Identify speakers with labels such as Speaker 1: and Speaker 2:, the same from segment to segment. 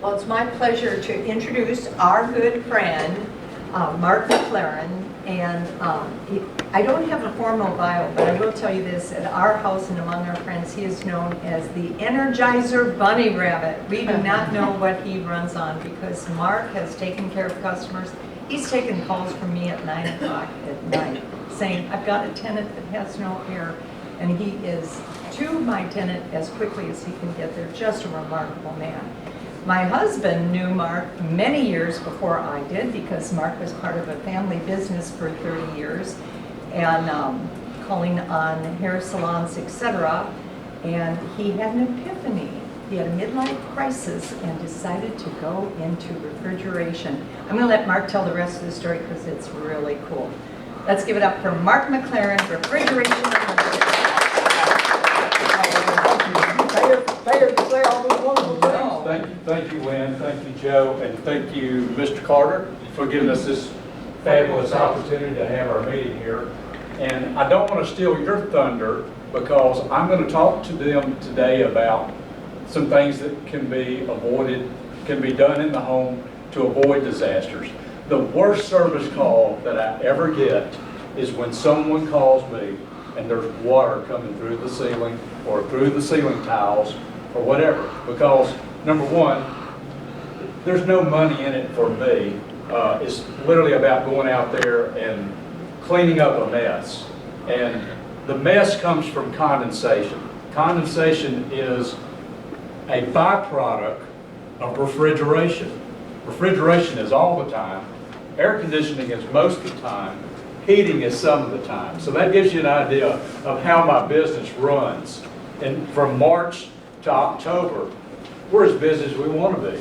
Speaker 1: Well, it's my pleasure to introduce our good friend, Mark McLaren. And I don't have a formal bio, but I will tell you this, at our house and among our friends, he is known as the Energizer Bunny Rabbit. We do not know what he runs on because Mark has taken care of customers. He's taken calls from me at 9 o'clock at night saying, I've got a tenant that has no air. And he is to my tenant as quickly as he can get there. Just a remarkable man. My husband knew Mark many years before I did because Mark was part of a family business for 30 years and calling on hair salons, etc. And he had an epiphany. He had a midlife crisis and decided to go into refrigeration. I'm going to let Mark tell the rest of the story because it's really cool. Let's give it up for Mark McLaren, Refrigeration Unlimited.
Speaker 2: Tired to say all those wonderful things.
Speaker 3: Thank you, Lynn. Thank you, Joe, and thank you, Mr. Carter, for giving us this fabulous opportunity to have our meeting here. And I don't want to steal your thunder because I'm going to talk to them today about some things that can be avoided, can be done in the home to avoid disasters. The worst service call that I ever get is when someone calls me and there's water coming through the ceiling or through the ceiling tiles or whatever, because number one, there's no money in it for me. It's literally about going out there and cleaning up a mess. And the mess comes from condensation. Condensation is a byproduct of refrigeration. Refrigeration is all the time. Air conditioning is most of the time. Heating is some of the time. So that gives you an idea of how my business runs. And from March to October, we're as busy as we want to be.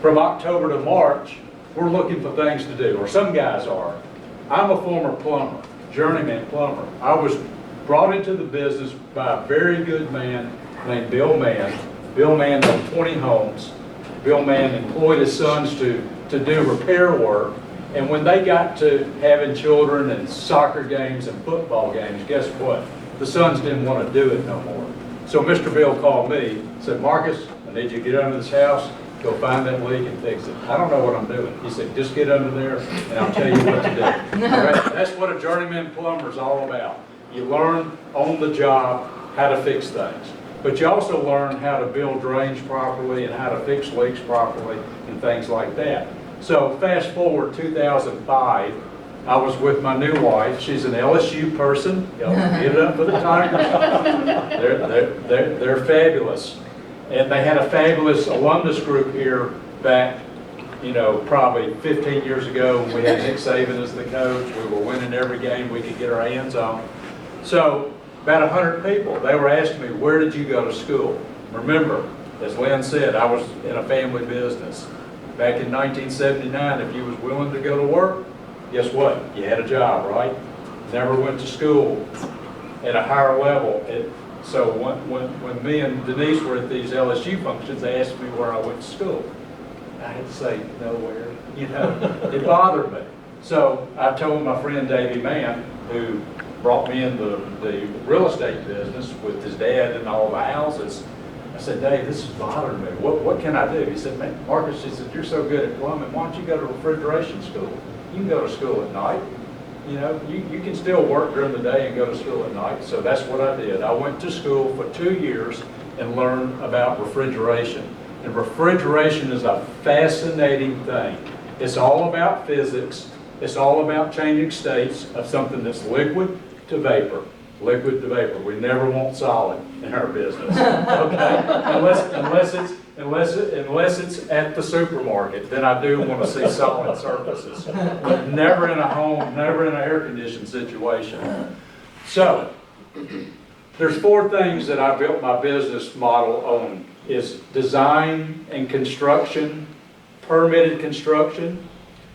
Speaker 3: From October to March, we're looking for things to do, or some guys are. I'm a former plumber, journeyman plumber. I was brought into the business by a very good man named Bill Mann. Bill Mann owned 20 homes. Bill Mann employed his sons to do repair work. And when they got to having children and soccer games and football games, guess what? The sons didn't want to do it no more. So Mr. Bill called me, said, Marcus, I need you to get under this house, go find that leak and fix it. I don't know what I'm doing. He said, just get under there and I'll tell you what to do. Right? That's what a journeyman plumber is all about. You learn on the job how to fix things. But you also learn how to build drains properly and how to fix leaks properly and things like that. So fast forward 2005, I was with my new wife. She's an LSU person. Get it up for the Tigers. They're fabulous. And they had a fabulous alumnus group here back, probably 15 years ago. We had Nick Saban as the coach. We were winning every game we could get our hands on. So about 100 people, they were asking me, where did you go to school? Remember, as Lynn said, I was in a family business. Back in 1979, if you was willing to go to work, guess what? You had a job, right? Never went to school at a higher level. So when me and Denise were at these LSU functions, they asked me where I went to school. I had to say nowhere. It bothered me. So I told my friend Davey Mann, who brought me in the real estate business with his dad and all the houses. I said, Dave, this is bothering me. What can I do? He said, man, Marcus, he said, you're so good at plumbing. Why don't you go to refrigeration school? You can go to school at night. You can still work during the day and go to school at night. So that's what I did. I went to school for 2 years and learned about refrigeration. And refrigeration is a fascinating thing. It's all about physics. It's all about changing states of something that's liquid to vapor. Liquid to vapor. We never want solid in our business. Okay? Unless it's at the supermarket, then I do want to see solid surfaces. But never in a home, never in an air-conditioned situation. So, there's 4 things that I built my business model on. Is design and construction, permitted construction.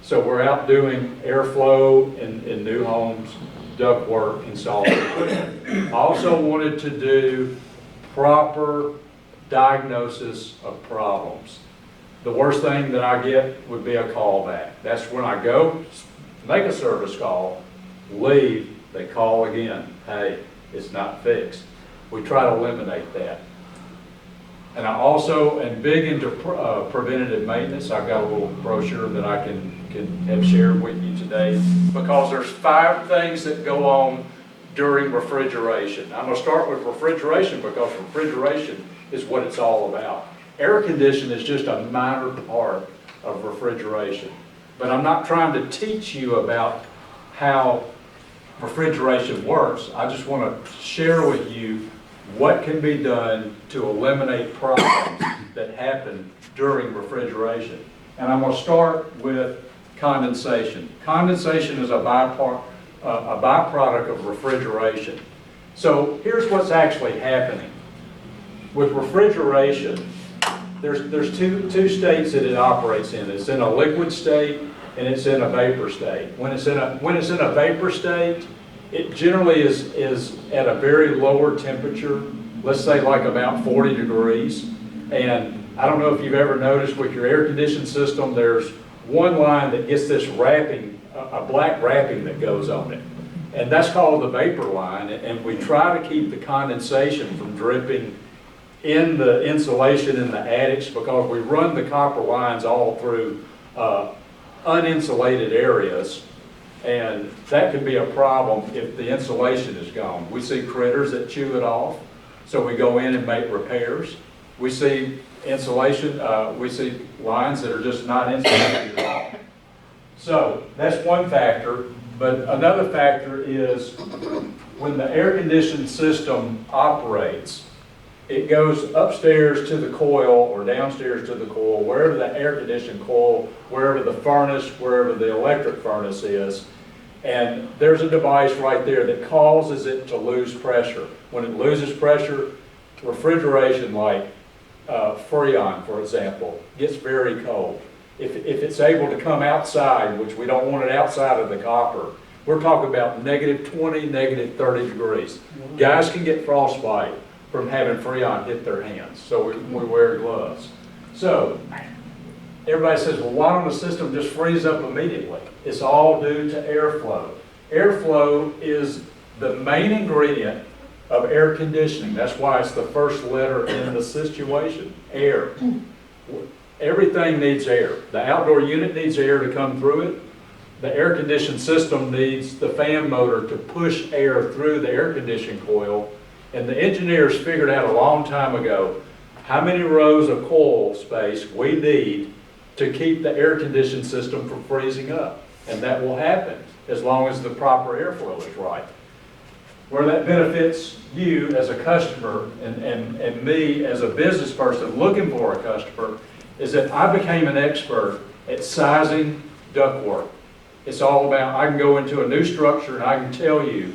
Speaker 3: So we're out doing airflow in new homes, duct work, installing equipment. I also wanted to do proper diagnosis of problems. The worst thing that I get would be a call back. That's when I go, make a service call, leave, they call again. Hey, it's not fixed. We try to eliminate that. And I also am big into preventative maintenance. I've got a little brochure that I can have shared with you today, because there's 5 things that go on during refrigeration. I'm going to start with refrigeration because refrigeration is what it's all about. Air conditioning is just a minor part of refrigeration. But I'm not trying to teach you about how refrigeration works. I just want to share with you what can be done to eliminate problems that happen during refrigeration. And I'm going to start with condensation. Condensation is a byproduct of refrigeration. So here's what's actually happening. With refrigeration, there's two states that it operates in. It's in a liquid state and it's in a vapor state. When it's in a vapor state, it generally is at a very lower temperature, let's say like about 40 degrees. And I don't know if you've ever noticed with your air conditioning system, there's one line that gets this wrapping, a black wrapping that goes on it. And that's called the vapor line. And we try to keep the condensation from dripping in the insulation in the attics, because we run the copper lines all through uninsulated areas. And that can be a problem if the insulation is gone. We see critters that chew it off, so we go in and make repairs. We see insulation, we see lines that are just not insulated at all. So that's one factor, but another factor is when the air conditioning system operates, it goes upstairs to the coil or downstairs to the coil, wherever the air conditioning coil, wherever the furnace, wherever the electric furnace is. And there's a device right there that causes it to lose pressure. When it loses pressure, refrigeration like Freon, for example, gets very cold. If it's able to come outside, which we don't want it outside of the copper, we're talking about -20, -30 degrees. Guys can get frostbite from having Freon hit their hands, so we wear gloves. So everybody says, well, why don't the system just freeze up immediately? It's all due to airflow. Airflow is the main ingredient of air conditioning. That's why it's the first letter in the situation, air. Everything needs air. The outdoor unit needs air to come through it. The air conditioning system needs the fan motor to push air through the air conditioning coil. And the engineers figured out a long time ago how many rows of coil space we need to keep the air conditioning system from freezing up. And that will happen as long as the proper airflow is right. Where that benefits you as a customer and me as a business person looking for a customer is that I became an expert at sizing ductwork. It's all about, I can go into a new structure and I can tell you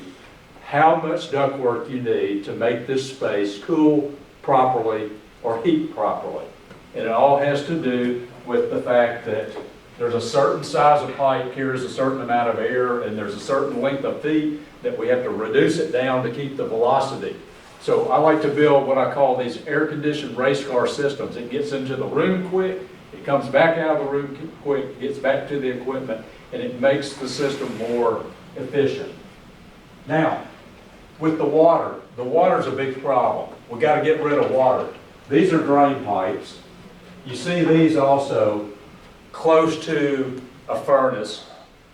Speaker 3: how much ductwork you need to make this space cool properly or heat properly. And it all has to do with the fact that there's a certain size of pipe carries a certain amount of air, and there's a certain length of feet that we have to reduce it down to keep the velocity. So I like to build what I call these air-conditioned race car systems. It gets into the room quick, it comes back out of the room quick, gets back to the equipment, and it makes the system more efficient. Now, with the water's a big problem. We've got to get rid of water. These are drain pipes. You see these also close to a furnace.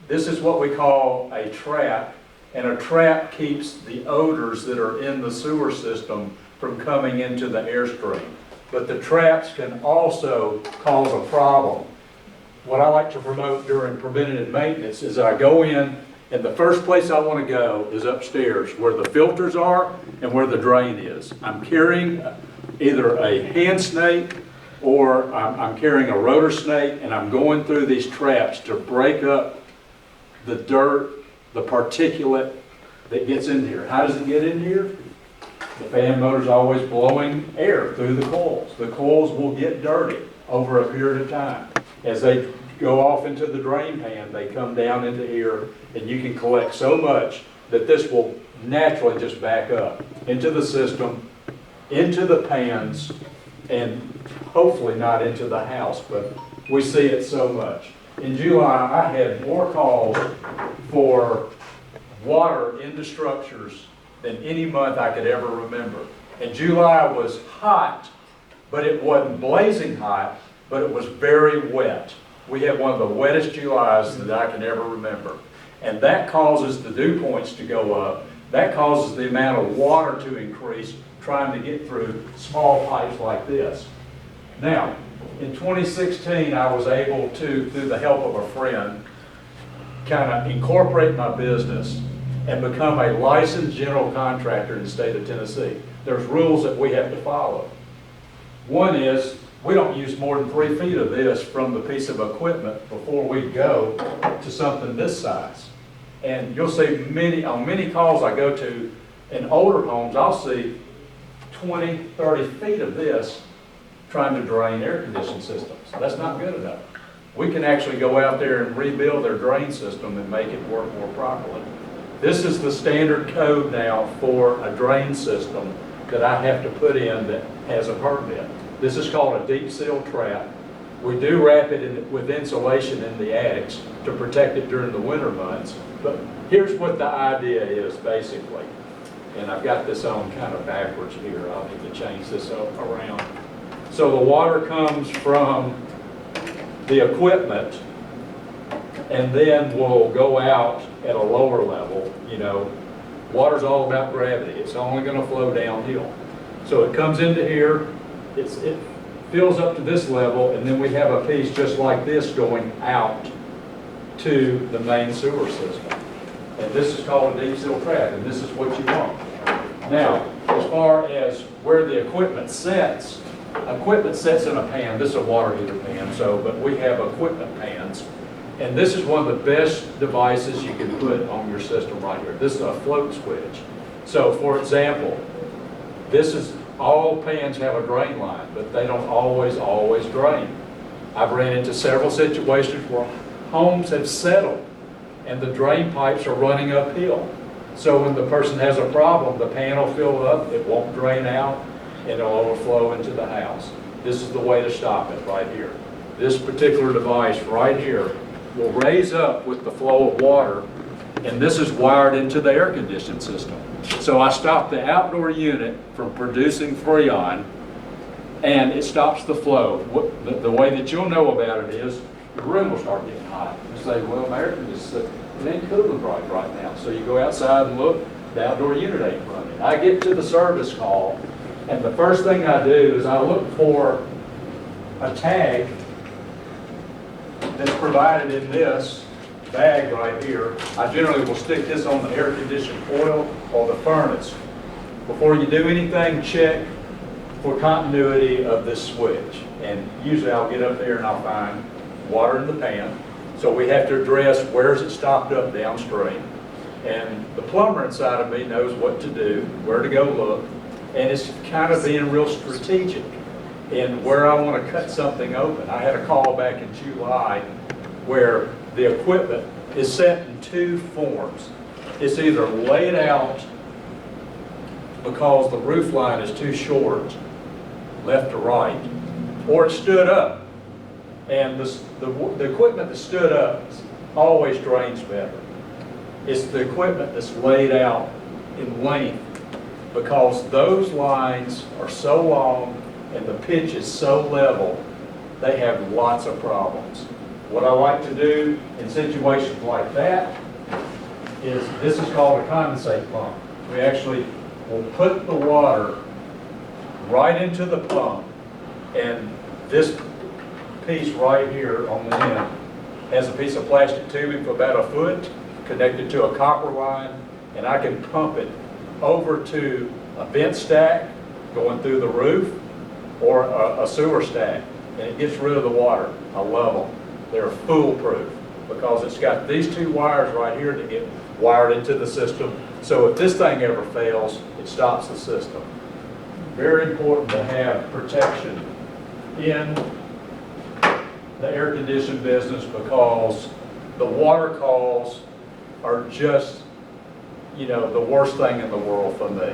Speaker 3: This is what we call a trap, and a trap keeps the odors that are in the sewer system from coming into the airstream. But the traps can also cause a problem. What I like to promote during preventative maintenance is that I go in, and the first place I want to go is upstairs where the filters are and where the drain is. I'm carrying either a hand snake or I'm carrying a rotor snake, and I'm going through these traps to break up the dirt, the particulate that gets in here. How does it get in here? The fan motor's always blowing air through the coils. The coils will get dirty over a period of time. As they go off into the drain pan, they come down into here, and you can collect so much that this will naturally just back up into the system, into the pans, and hopefully not into the house, but we see it so much. In July, I had more calls for water into structures than any month I could ever remember. And July was hot but it wasn't blazing hot, but it was very wet. We had one of the wettest Julys that I can ever remember. And that causes the dew points to go up. That causes the amount of water to increase trying to get through small pipes like this. Now, in 2016, I was able to, through the help of a friend, kind of incorporate my business and become a licensed general contractor in the state of Tennessee. There's rules that we have to follow. One is, we don't use more than 3 feet of this from the piece of equipment before we go to something this size. And you'll see on many calls I go to in older homes, I'll see 20, 30 feet of this trying to drain air conditioning systems. That's not good enough. We can actually go out there and rebuild their drain system and make it work more properly. This is the standard code now for a drain system that I have to put in that has a permit. This is called a deep seal trap. We do wrap it with insulation in the attics to protect it during the winter months. But here's what the idea is basically. And I've got this on kind of backwards here. I'll need to change this around. So the water comes from the equipment and then will go out at a lower level. You know, water's all about gravity. It's only going to flow downhill. So it comes into here, it fills up to this level, and then we have a piece just like this going out to the main sewer system. And this is called a deep seal trap, and this is what you want. Now, as far as where the equipment sits in a pan. This is a water heater pan, but we have equipment pans. And this is one of the best devices you can put on your system right here. This is a float switch. So for example, all pans have a drain line, but they don't always drain. I've ran into several situations where homes have settled and the drain pipes are running uphill. So when the person has a problem, the pan will fill up, it won't drain out, and it'll overflow into the house. This is the way to stop it right here. This particular device right here will raise up with the flow of water, and this is wired into the air conditioning system. So I stop the outdoor unit from producing Freon, and it stops the flow. The way that you'll know about it is your room will start getting hot. You say, well, my air conditioner, it ain't cooling right now. So you go outside and look, the outdoor unit ain't running. I get to the service call, and the first thing I do is I look for a tag that's provided in this bag right here. I generally will stick this on the air conditioning coil or the furnace. Before you do anything, check for continuity of this switch. And usually I'll get up there and I'll find water in the pan. So we have to address where's it stopped up downstream. And the plumber inside of me knows what to do, where to go look. And it's kind of being real strategic in where I want to cut something open. I had a call back in July where the equipment is set in 2 forms. It's either laid out because the roof line is too short, left to right, or it stood up. And the equipment that stood up always drains better. It's the equipment that's laid out in length, because those lines are so long and the pitch is so level, they have lots of problems. What I like to do in situations like that is, this is called a condensate pump. We actually will put the water right into the pump, and this piece right here on the end has a piece of plastic tubing for about 1 foot connected to a copper line, and I can pump it over to a vent stack going through the roof or a sewer stack, and it gets rid of the water. I love them. They're foolproof because it's got these 2 wires right here to get wired into the system. So if this thing ever fails, it stops the system. Very important to have protection in the air conditioning business, because the water calls are just, you know, the worst thing in the world for me.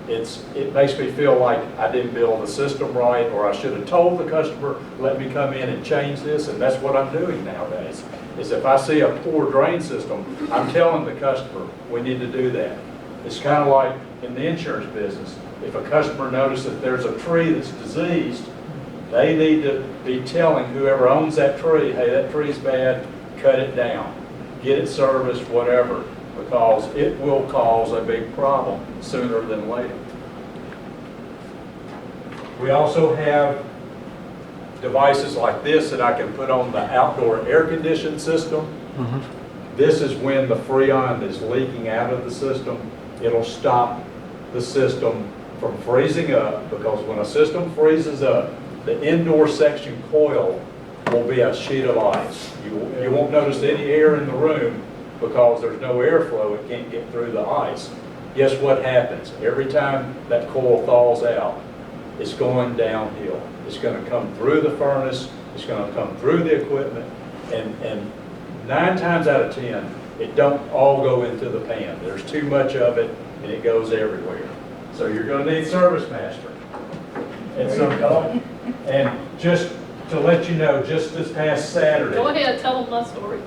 Speaker 3: It makes me feel like I didn't build the system right, or I should have told the customer, let me come in and change this, and that's what I'm doing nowadays. Is if I see a poor drain system, I'm telling the customer, we need to do that. It's kind of like in the insurance business. If a customer notices that there's a tree that's diseased, They need to be telling whoever owns that tree, hey, that tree's bad, cut it down, get it serviced, whatever, because it will cause a big problem sooner than later. We also have devices like this that I can put on the outdoor air conditioning system. This is when the Freon is leaking out of the system. It'll stop the system from freezing up, because when a system freezes up, the indoor section coil will be a sheet of ice. You won't notice any air in the room because there's no airflow. It can't get through the ice. Guess what happens? Every time that coil thaws out, it's going downhill. It's going to come through the furnace. It's going to come through the equipment. And 9 times out of 10, it don't all go into the pan. There's too much of it, and it goes everywhere. So you're going to need Service Master. And so, and just to let you know, just this past Saturday,
Speaker 4: Go ahead, tell them my story.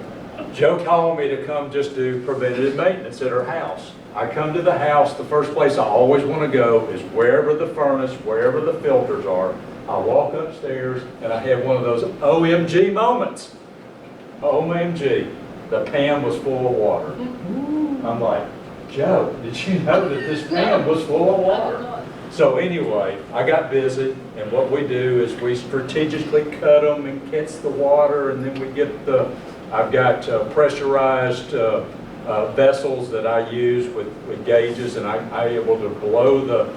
Speaker 3: Joe called me to come just do preventative maintenance at her house. I come to the house, the first place I always want to go is wherever the furnace, wherever the filters are. I walk upstairs and I have one of those OMG moments. OMG, the pan was full of water. I'm like, Joe, did you know that this pan was full of
Speaker 4: I did
Speaker 3: water?
Speaker 4: not.
Speaker 3: So anyway, I got busy, and what we do is we strategically cut them and catch the water, and then we get I've got pressurized vessels that I use with gauges, and I'm able to blow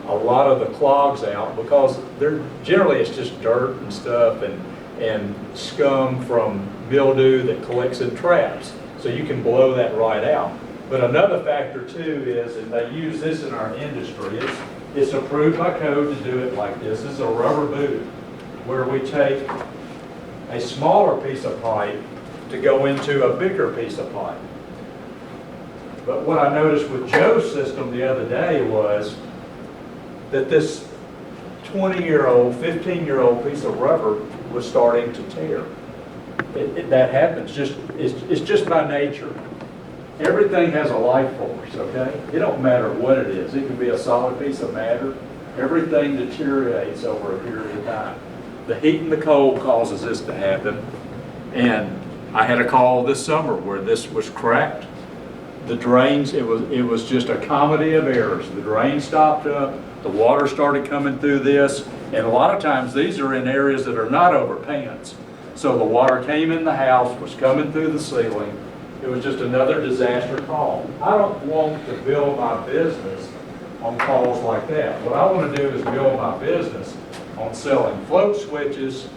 Speaker 3: a lot of the clogs out, because generally it's just dirt and stuff and scum from mildew that collects in traps. So you can blow that right out. But another factor too is, and they use this in our industry, it's approved by code to do it like this. This is a rubber boot, where we take a smaller piece of pipe to go into a bigger piece of pipe. But what I noticed with Joe's system the other day was that this 20-year-old, 15-year-old piece of rubber was starting to tear. That happens, it's just by nature. Everything has a life force, okay? It don't matter what it is. It can be a solid piece of matter. Everything deteriorates over a period of time. The heat and the cold causes this to happen. And I had a call this summer where this was cracked. The drains, it was just a comedy of errors. The drain stopped up, the water started coming through this, and a lot of times these are in areas that are not over pans. So the water came in the house, was coming through the ceiling. It was just another disaster call. I don't want to build my business on calls like that. What I want to do is build my business on selling float switches,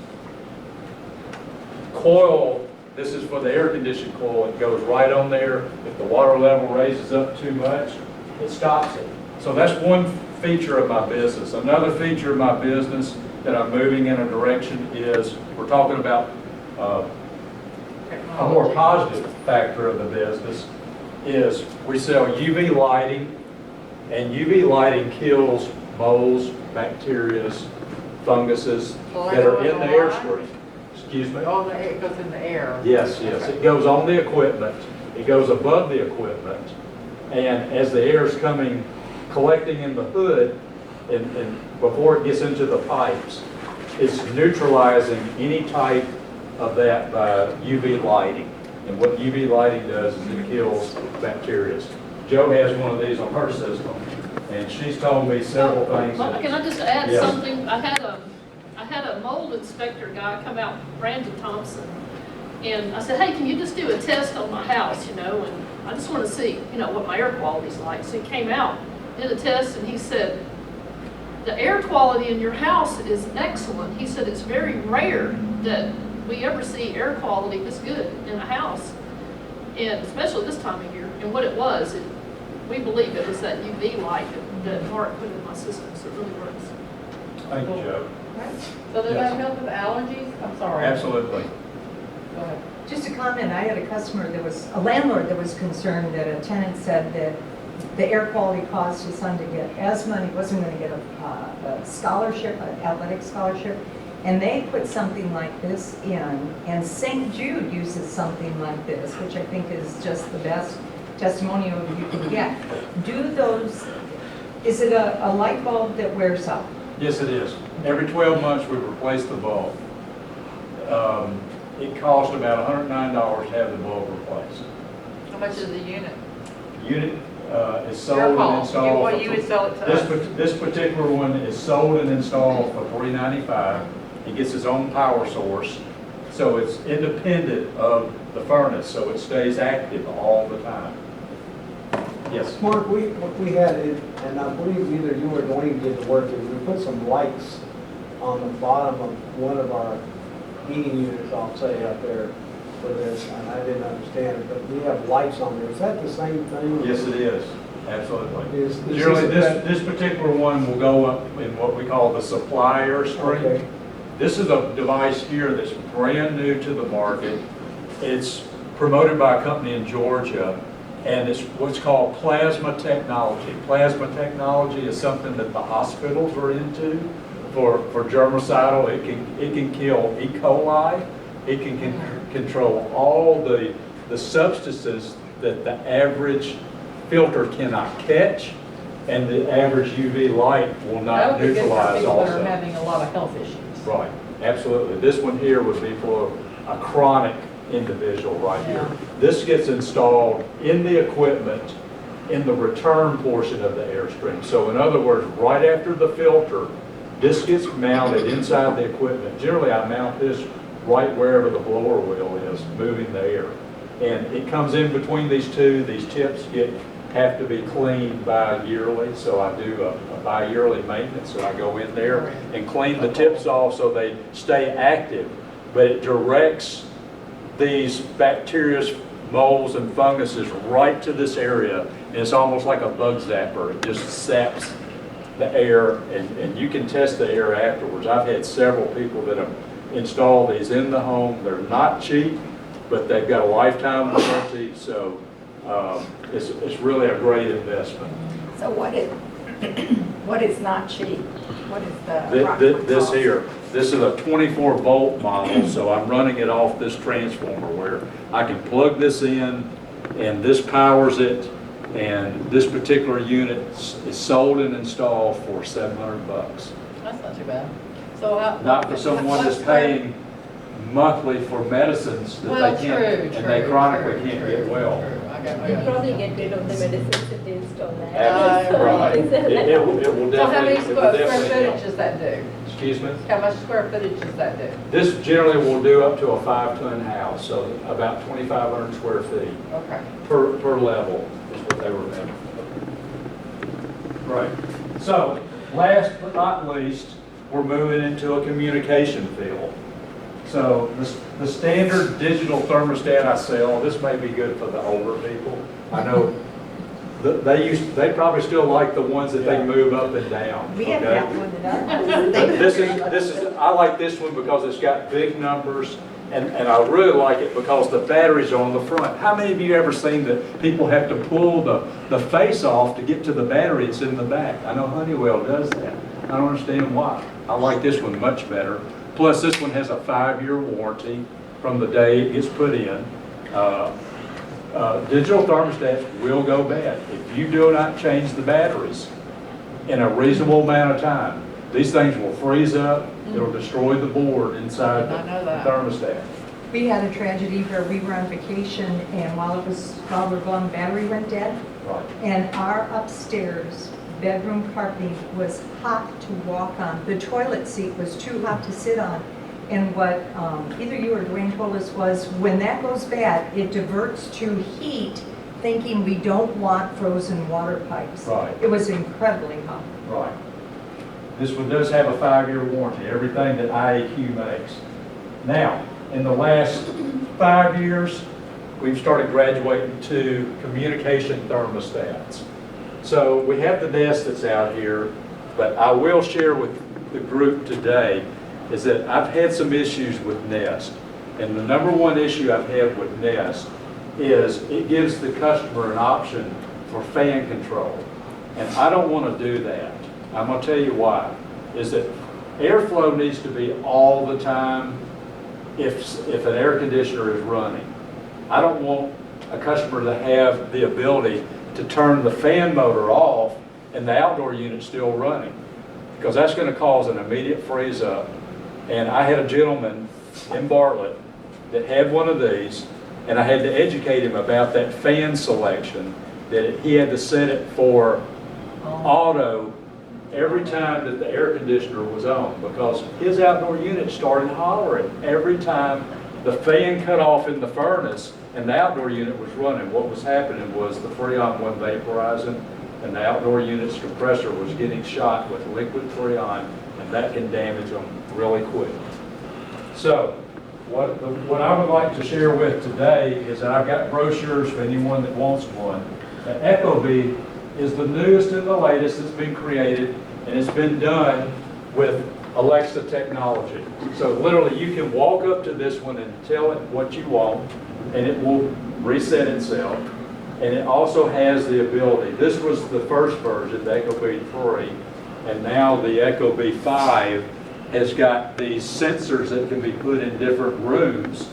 Speaker 3: coil. This is for the air conditioning coil. It goes right on there. If the water level raises up too much, it stops it. So that's one feature of my business. Another feature of my business that I'm moving in a direction is, we're talking about a more positive factor of the business, is we sell UV lighting, and UV lighting kills molds, bacteria, funguses that are in the airstream. Excuse me?
Speaker 5: Oh, it goes in the air.
Speaker 3: Yes, yes. It goes on the equipment. It goes above the equipment. And as the air is collecting in the hood, and before it gets into the pipes, it's neutralizing any type of that by UV lighting. And what UV lighting does is it kills bacteria. Joe has one of these on her system, and she's told me several things.
Speaker 4: Can I just add
Speaker 3: Yes.
Speaker 4: something? I had a mold inspector guy come out, Brandon Thompson, and I said, hey, can you just do a test on my house, and I just want to see, what my air quality's like. So he came out, did a test, and he said, the air quality in your house is excellent. He said it's very rare that we ever see air quality this good in a house, and especially this time of year. And what it was, we believe it was that UV light that Mark put in my system, so it really works.
Speaker 3: Thank you, Joe.
Speaker 5: So does
Speaker 3: Yes.
Speaker 5: that help with allergies? I'm sorry.
Speaker 3: Absolutely.
Speaker 5: Go ahead.
Speaker 1: Just a comment, I had a customer a landlord that was concerned that a tenant said that the air quality caused his son to get asthma, and he wasn't going to get a scholarship, an athletic scholarship. And they put something like this in, and St. Jude uses something like this, which I think is just the best testimonial you can get. Is it a light bulb that wears out?
Speaker 3: Yes, it is. Every 12 months, we replace the bulb. It costs about $109 to have the bulb replaced.
Speaker 5: How much is the unit?
Speaker 3: Unit is sold
Speaker 5: Your
Speaker 3: and
Speaker 5: call.
Speaker 3: installed.
Speaker 5: Well, you would sell it to us.
Speaker 3: This particular one is sold and installed for $395. It gets its own power source, so it's independent of the furnace, so it stays active all the time. Yes.
Speaker 2: Mark, we had it, and I believe either you or Dwayne did the work, is we put some lights on the bottom of one of our heating units, I'll say, up there for this, and I didn't understand it, but we have lights on there. Is that the same thing?
Speaker 3: Yes, it is. Absolutely.
Speaker 2: Is
Speaker 3: Generally,
Speaker 2: this-
Speaker 3: this particular one will go up in what we call the supply air string.
Speaker 2: Okay.
Speaker 3: This is a device here that's brand new to the market. It's promoted by a company in Georgia, and it's what's called plasma technology. Plasma technology is something that the hospitals are into for germicidal. It can kill E. coli. It can control all the substances that the average filter cannot catch, and the average UV light will
Speaker 5: That
Speaker 3: not
Speaker 5: would be good for
Speaker 3: neutralize
Speaker 5: people that are
Speaker 3: also.
Speaker 5: having a lot of health issues.
Speaker 3: Right, absolutely. This one here would be for a chronic individual right here.
Speaker 5: Yeah.
Speaker 3: This gets installed in the equipment in the return portion of the airstream. So in other words, right after the filter, this gets mounted inside the equipment. Generally, I mount this right wherever the blower wheel is, moving the air. And it comes in between these two. These tips have to be cleaned bi-yearly, so I do a bi-yearly maintenance. So I go in there and clean the tips off so they stay active. But it directs these bacteria, molds, and funguses right to this area, and it's almost like a bug zapper. It just saps the air, and you can test the air afterwards. I've had several people that have installed these in the home. They're not cheap, but they've got a lifetime warranty, so it's really a great investment.
Speaker 6: So what is not cheap? What is the approximate
Speaker 3: This
Speaker 6: cost?
Speaker 3: here, this is a 24-volt model, so I'm running it off this transformer where I can plug this in, and this powers it, and this particular unit is sold and installed for $700.
Speaker 5: That's not too bad. So how?
Speaker 3: Not for someone that's paying monthly for medicines that
Speaker 5: Well,
Speaker 3: they can't,
Speaker 5: true,
Speaker 3: and they
Speaker 5: true,
Speaker 3: chronically
Speaker 5: true,
Speaker 3: can't
Speaker 5: true,
Speaker 3: get well.
Speaker 5: true. I
Speaker 7: You
Speaker 5: got
Speaker 7: probably
Speaker 5: you.
Speaker 7: get rid of the medicines if they install that.
Speaker 3: Right. It will
Speaker 5: So how many
Speaker 3: definitely, it will
Speaker 5: square
Speaker 3: definitely
Speaker 5: footage
Speaker 3: help.
Speaker 5: does that do?
Speaker 3: Excuse me?
Speaker 5: How much square footage does that do?
Speaker 3: This generally will do up to a 5-ton house, so about 2,500 square feet
Speaker 5: Okay.
Speaker 3: per level is what they were meant. Right. So, last but not least, we're moving into a communication field. So the standard digital thermostat I sell, this may be good for the older people. I know they probably still like the ones that they move up and down.
Speaker 1: We have
Speaker 3: okay?
Speaker 1: that one in our
Speaker 3: But
Speaker 1: house.
Speaker 3: this is, I like this one because it's got big numbers, and I really like it because the batteries are on the front. How many of you ever seen that people have to pull the face off to get to the battery that's in the back? I know Honeywell does that. I don't understand why. I like this one much better. Plus, this one has a 5-year warranty from the day it gets put in. Digital thermostats will go bad if you do not change the batteries in a reasonable amount of time. These things will freeze up. It'll destroy the board inside
Speaker 5: I know
Speaker 3: the
Speaker 5: that.
Speaker 3: thermostat.
Speaker 1: We had a tragedy where we were on vacation, and while we were gone, battery went dead,
Speaker 3: Right.
Speaker 1: and our upstairs bedroom carpeting was hot to walk on. The toilet seat was too hot to sit on. And what either you or Dwayne told us was, when that goes bad, it diverts to heat, thinking we don't want frozen water pipes.
Speaker 3: Right.
Speaker 1: It was incredibly hot.
Speaker 3: Right. This one does have a 5-year warranty, everything that IAQ makes. Now, in the last 5 years, we've started graduating to communication thermostats. So we have the Nest that's out here, but I will share with the group today is that I've had some issues with Nest. And the number one issue I've had with Nest is it gives the customer an option for fan control. And I don't want to do that. I'm going to tell you why. Is that airflow needs to be all the time if an air conditioner is running. I don't want a customer to have the ability to turn the fan motor off and the outdoor unit still running. because that's going to cause an immediate freeze up. And I had a gentleman in Bartlett that had one of these, and I had to educate him about that fan selection, that he had to set it for auto every time that the air conditioner was on, because his outdoor unit started hollering every time the fan cut off in the furnace and the outdoor unit was running. What was happening was the Freon wasn't vaporizing, and the outdoor unit's compressor was getting shot with liquid Freon, and that can damage them really quick. So, what I would like to share with today is that I've got brochures for anyone that wants one. The ecobee is the newest and the latest that's been created, and it's been done with Alexa technology. So literally you can walk up to this one and tell it what you want, and it will reset itself. And it also has the ability, this was the first version, the ecobee 3, and now the ecobee 5 has got these sensors that can be put in different rooms,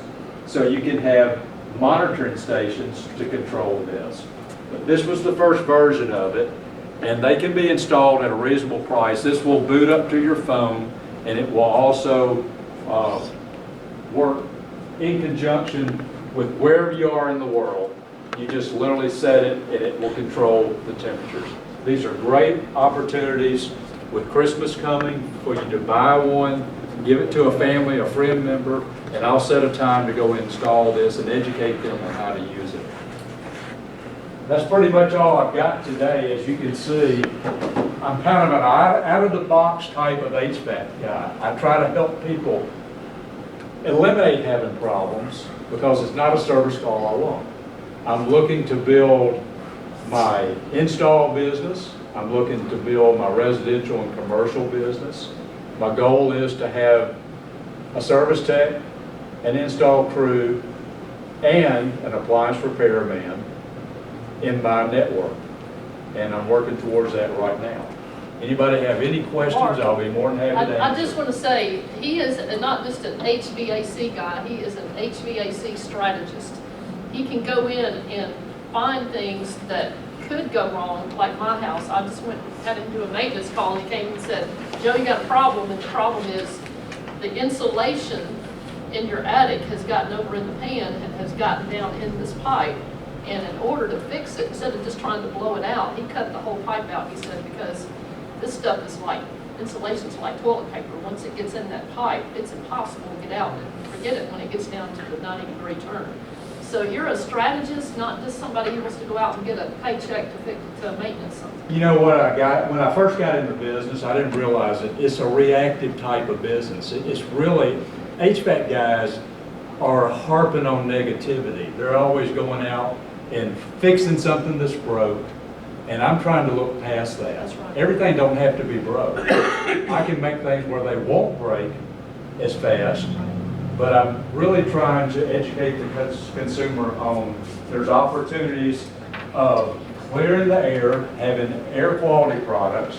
Speaker 3: so you can have monitoring stations to control this. But this was the first version of it, and they can be installed at a reasonable price. This will boot up to your phone, and it will also work in conjunction with wherever you are in the world. You just literally set it, and it will control the temperatures. These are great opportunities with Christmas coming for you to buy one, give it to a family, a friend member, and I'll set a time to go install this and educate them on how to use it. That's pretty much all I've got today. As you can see, I'm kind of an out-of-the-box type of HVAC guy. I try to help people eliminate having problems because it's not a service call I want. I'm looking to build my install business. I'm looking to build my residential and commercial business. My goal is to have a service tech, an install crew, and an appliance repairman in my network. And I'm working towards that right now. Anybody have any questions? I'll be more than happy to
Speaker 4: I
Speaker 3: answer.
Speaker 4: just want to say, he is not just an HVAC guy, he is an HVAC strategist. He can go in and find things that could go wrong, like my house. I just had him do a maintenance call, and he came and said, Joe, you got a problem, and the problem is the insulation in your attic has gotten over in the pan and has gotten down in this pipe. And in order to fix it, instead of just trying to blow it out, he cut the whole pipe out, he said, because this stuff is like, insulation's like toilet paper. Once it gets in that pipe, it's impossible to get out, and forget it when it gets down to the 90-degree turn. So you're a strategist, not just somebody who wants to go out and get a paycheck to maintenance something.
Speaker 3: You know what I got, when I first got into business, I didn't realize it. It's a reactive type of business. It's really, HVAC guys are harping on negativity. They're always going out and fixing something that's broke, and I'm trying to look past that.
Speaker 4: That's right.
Speaker 3: Everything don't have to be broke. I can make things where they won't break as fast, but I'm really trying to educate the consumer on there's opportunities of clearing the air, having air quality products,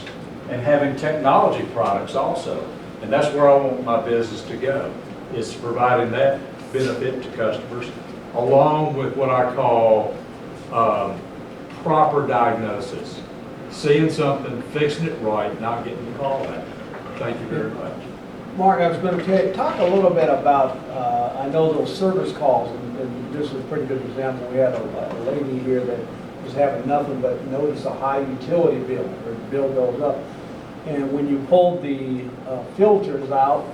Speaker 3: and having technology products also. And that's where I want my business to go, is providing that benefit to customers, along with what I call proper diagnosis. Seeing something, fixing it right, not getting the call back. Thank you very much.
Speaker 2: Mark, I was going to talk a little bit about, I know those service calls, and this is a pretty good example. We had a lady here that was having nothing but notice a high utility bill. Her bill goes up. And when you pulled the filters out,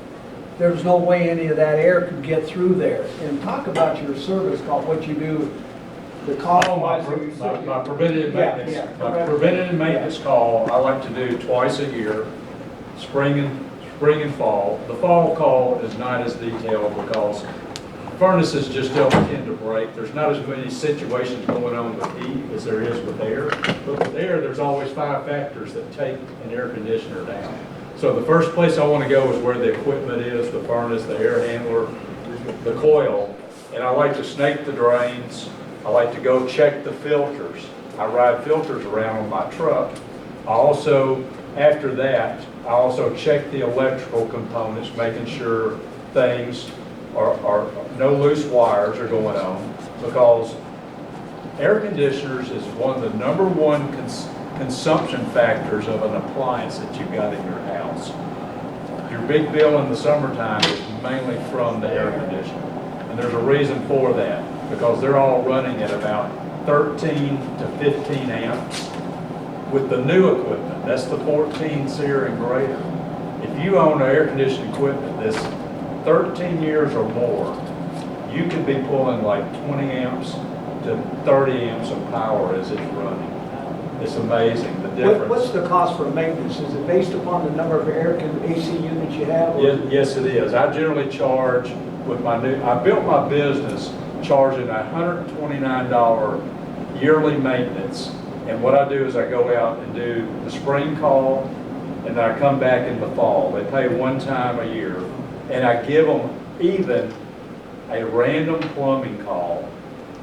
Speaker 2: there was no way any of that air could get through there. And talk about your service call, what you do, the cost.
Speaker 3: My preventative maintenance,
Speaker 2: Yeah.
Speaker 3: my preventative maintenance call, I like to do twice a year, spring and fall. The fall call is not as detailed because furnaces just don't tend to break. There's not as many situations going on with heat as there is with air. But with air, there's always 5 factors that take an air conditioner down. So the first place I want to go is where the equipment is, the furnace, the air handler, the coil. And I like to snake the drains. I like to go check the filters. I ride filters around on my truck. I also, after that, I also check the electrical components, making sure things are no loose wires are going on, because air conditioners is one of the #1 consumption factors of an appliance that you've got in your house. house. Your big bill in the summertime is mainly from the air conditioning. And there's a reason for that, because they're all running at about 13 to 15 amps. With the new equipment, that's the 14 SEER and greater. If you own air conditioning equipment that's 13 years or more, you could be pulling like 20 amps to 30 amps of power as it's running. It's amazing, the difference.
Speaker 2: What's the cost for maintenance? Is it based upon the number of AC units you have? or-
Speaker 3: Yes, it is. I generally charge with I built my business charging $129 yearly maintenance. And what I do is I go out and do the spring call, and then I come back in the fall. They pay one time a year. And I give them even a random plumbing call,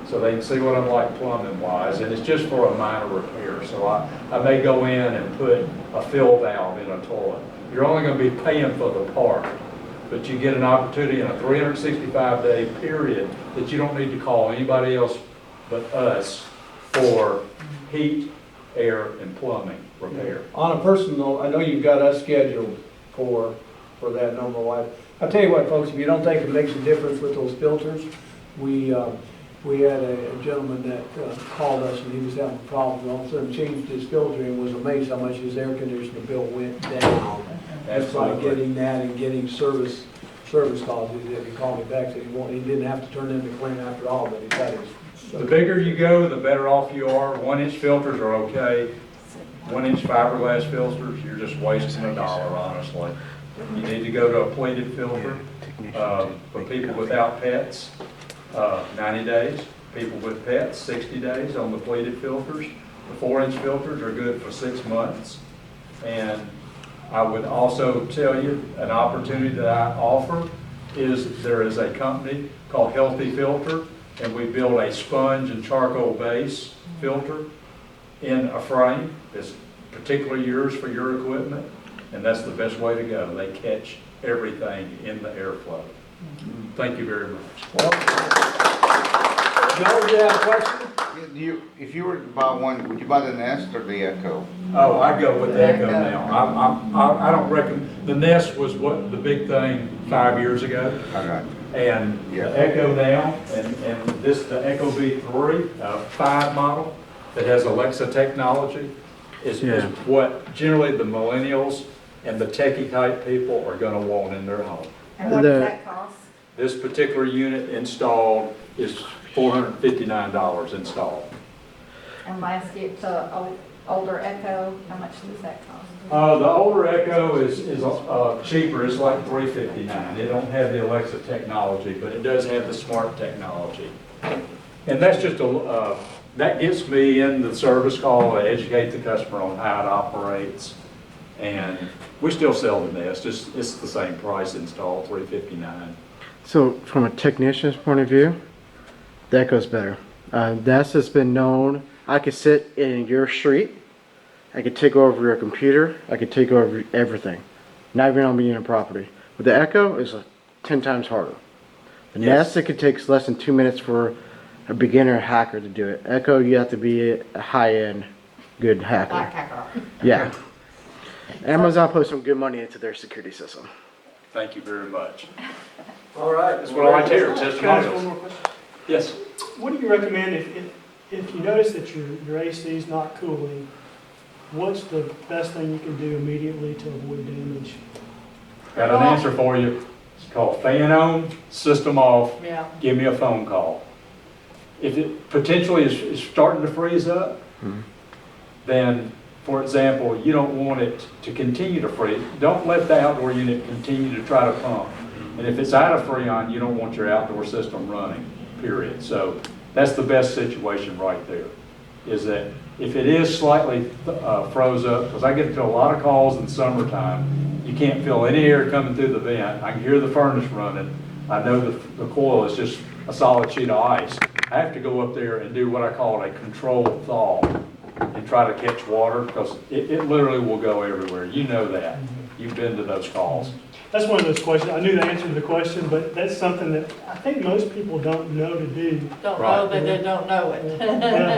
Speaker 3: so they can see what I'm like plumbing wise, and it's just for a minor repair. So I may go in and put a fill valve in a toilet. You're only going to be paying for the part, but you get an opportunity in a 365-day period that you don't need to call anybody else but us for heat, air, and plumbing repair.
Speaker 2: On a personal note, I know you've got us scheduled for that number one. I'll tell you what, folks, if you don't think it makes a difference with those filters, we had a gentleman that called us and he was having problems, and all of a sudden changed his filter and was amazed how much his air conditioner bill went down. That's by
Speaker 3: Absolutely.
Speaker 2: getting that and getting service calls. He called me back, said he didn't have to turn in the claim after all, but he got his.
Speaker 3: The bigger you go, the better off you are. 1-inch filters are okay. 1-inch fiberglass filters, you're just wasting $1, honestly. You need to go to a pleated filter. For people without pets, 90 days. People with pets, 60 days on the pleated filters. The 4-inch filters are good for 6 months. And I would also tell you, an opportunity that I offer is there is a company called Healthy Filter, and we build a sponge and charcoal base filter in a frame that's particularly yours for your equipment, and that's the best way to go. They catch everything in the airflow. Thank you very much.
Speaker 2: Joe, do you have a question?
Speaker 8: If you were to buy one, would you buy the Nest or the Echo?
Speaker 3: Oh, I go with the Echo now. I don't reckon, the Nest was what, the big thing 5 years ago.
Speaker 8: Okay.
Speaker 3: And
Speaker 8: Yeah.
Speaker 3: the Echo now, and this, the Echo V3, 5 model that has Alexa technology is what generally the millennials and the techie type people are gonna want in their home.
Speaker 6: And what does that cost?
Speaker 3: This particular unit installed is $459 installed.
Speaker 6: And last year, older Echo, how much does that cost?
Speaker 3: The older Echo is cheaper, it's like $359. It don't have the Alexa technology, but it does have the smart technology. And that's just that gets me in the service call to educate the customer on how it operates. And we still sell the Nest, it's the same price installed, $359.
Speaker 9: So from a technician's point of view, the Echo's better. That's just been known. I could sit in your street, I could take over your computer, I could take over everything. Not even on being a property. But the Echo is 10 times harder. The Nest, it could take less than 2 minutes for a beginner hacker to do it. Echo, you have to be a high-end, good hacker.
Speaker 6: Black hacker.
Speaker 9: Yeah. Amazon put some good money into their security system.
Speaker 3: Thank you very much.
Speaker 2: All right.
Speaker 3: That's what I like to hear,
Speaker 10: Can I ask one
Speaker 3: testimonials.
Speaker 10: more question?
Speaker 3: Yes.
Speaker 10: What do you recommend if you notice that your AC is not cooling, what's the best thing you can do immediately to avoid damage?
Speaker 3: Got an answer for you. It's called fan on, system off,
Speaker 5: Yeah.
Speaker 3: give me a phone call. If it potentially is starting to freeze up, then, for example, you don't want it to continue to freeze. Don't let the outdoor unit continue to try to pump. And if it's out of Freon, you don't want your outdoor system running, period. So that's the best situation right there, is that if it is slightly froze up, because I get to a lot of calls in summertime, you can't feel any air coming through the vent. I can hear the furnace running. I know the coil is just a solid sheet of ice. I have to go up there and do what I call a controlled thaw and try to catch water, because it literally will go everywhere. You know that. You've been to those calls.
Speaker 10: That's one of those questions. I knew the answer to the question, but that's something that I think most people don't know to do.
Speaker 5: Don't
Speaker 3: Right.
Speaker 5: know that they don't know it.
Speaker 10: Yeah.